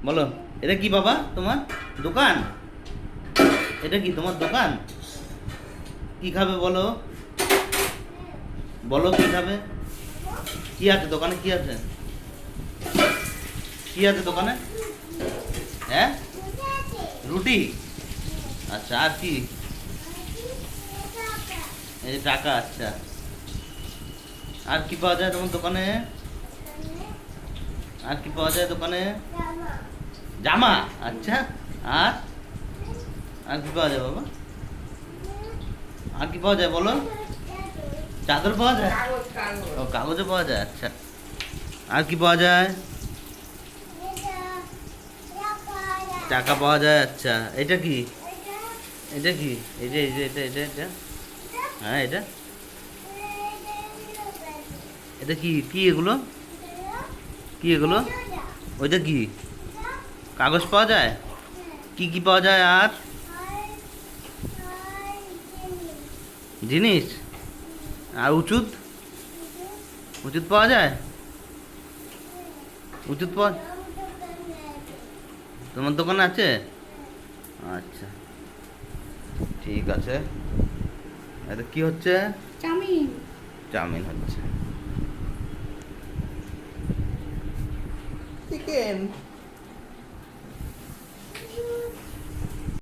বলো, এটা কি বাবা তোমার দোকান? এটা কি তোমার দোকান? কি খাবে বলো? বলো কি খাবে? কি আছে দোকানে, কি আছে? কি আছে দোকানে? হ্যাঁ, রুটি। আচ্ছা, আর কি? এই যে টাকা, আচ্ছা। আর কি পাওয়া যায় তোমার দোকানে? আর কি পাওয়া যায় দোকানে? জামা, আচ্ছা। আর আর কি পাওয়া যায় বাবা? আর কি পাওয়া যায় বলো? চাদর পাওয়া যায়? ও, কাগজও পাওয়া যায়, আচ্ছা। আর কি পাওয়া যায়? টাকা পাওয়া যায়, আচ্ছা। এটা কি? এটা কি? এই যে এটা হ্যাঁ, এটা এটা কি কি এগুলো? কি এগুলো? ওইটা কি? কাগজ পাওয়া যায়? কি কি পাওয়া যায় আর? জিনিস? আর ওষুধ? ওষুধ পাওয়া যায়? ওষুধ পাওয়া তোমার দোকানে আছে? আচ্ছা, ঠিক আছে। এটা কি হচ্ছে? চাউমিন। চাউমিন হচ্ছে। চিকেন।